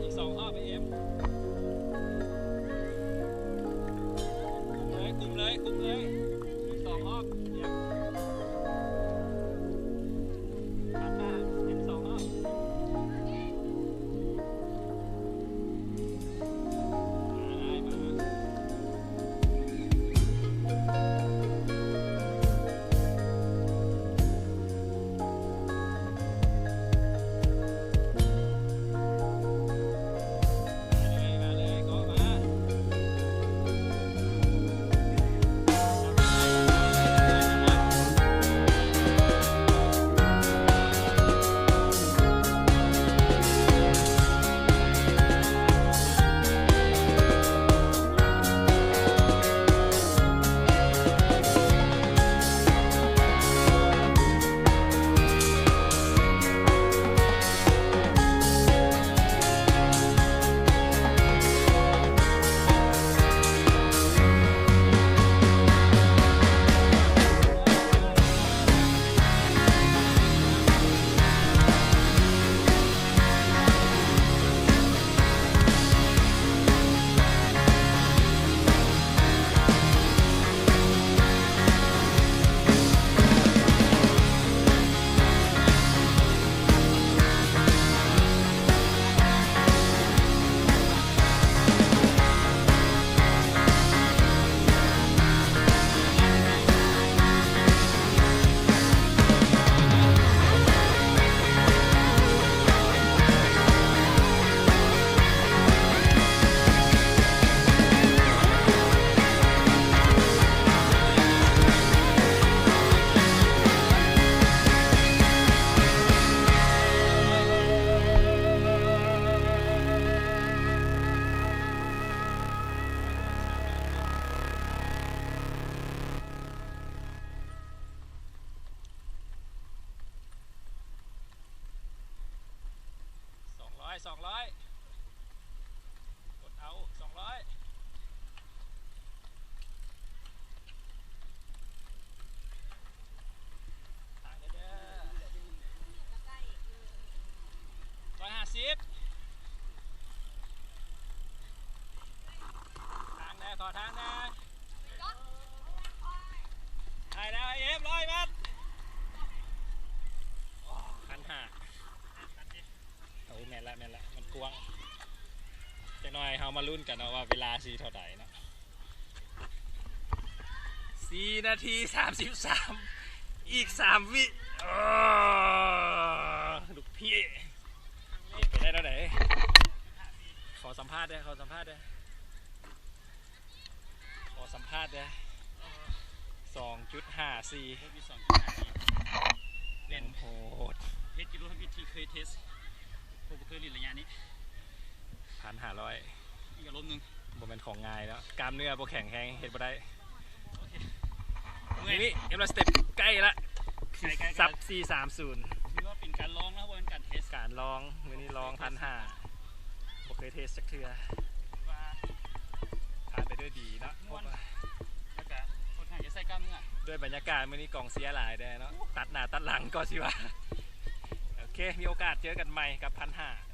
อีก2 รอบไปเอฟคุมเลยอีก2 รอบเนี่ยอีก2 รอบ200กดเอา200ทางเด้อ150ทางแน่ขอทางแน่ได้แล้วเอฟ100 เมตร1,500โอ้แม่นละมันกว้างจะหน่อยเฮามาลุ้นกันเนาะว่าเวลาสีเท่าไหร่เนาะ4 นาที 33อีก3 วิลูกพี่ไปได้แล้วไหนขอสัมภาษณ์ด้วย2.54เล่นโหดเทสกิโลที่เคยเทสผมเคยเรียนระยะนี้1,500อีกอารมณ์หนึ่งบ่เป็นของง่ายแล้วกล้ามเนื้อบ่แข็งแรงเฮ็ดบ่ได้นี่เอ็มละสเต็ปใกล้ละซับ430ถือว่าเป็นการลองนะว่าเป็นการเทสการลองมื้อนี้ลอง1,500บ่เคยเทสสักเทื่อผ่านไปด้วยดีเนาะแล้วก็คนข้างจะใส่กล้ามเนื้อด้วยบรรยากาศมื้อนี้กองเสียหลายได้เนาะตัดหน้าตัดหลังก็สิว่าโอเคมีโอกาสเจอกันใหม่กับ1,500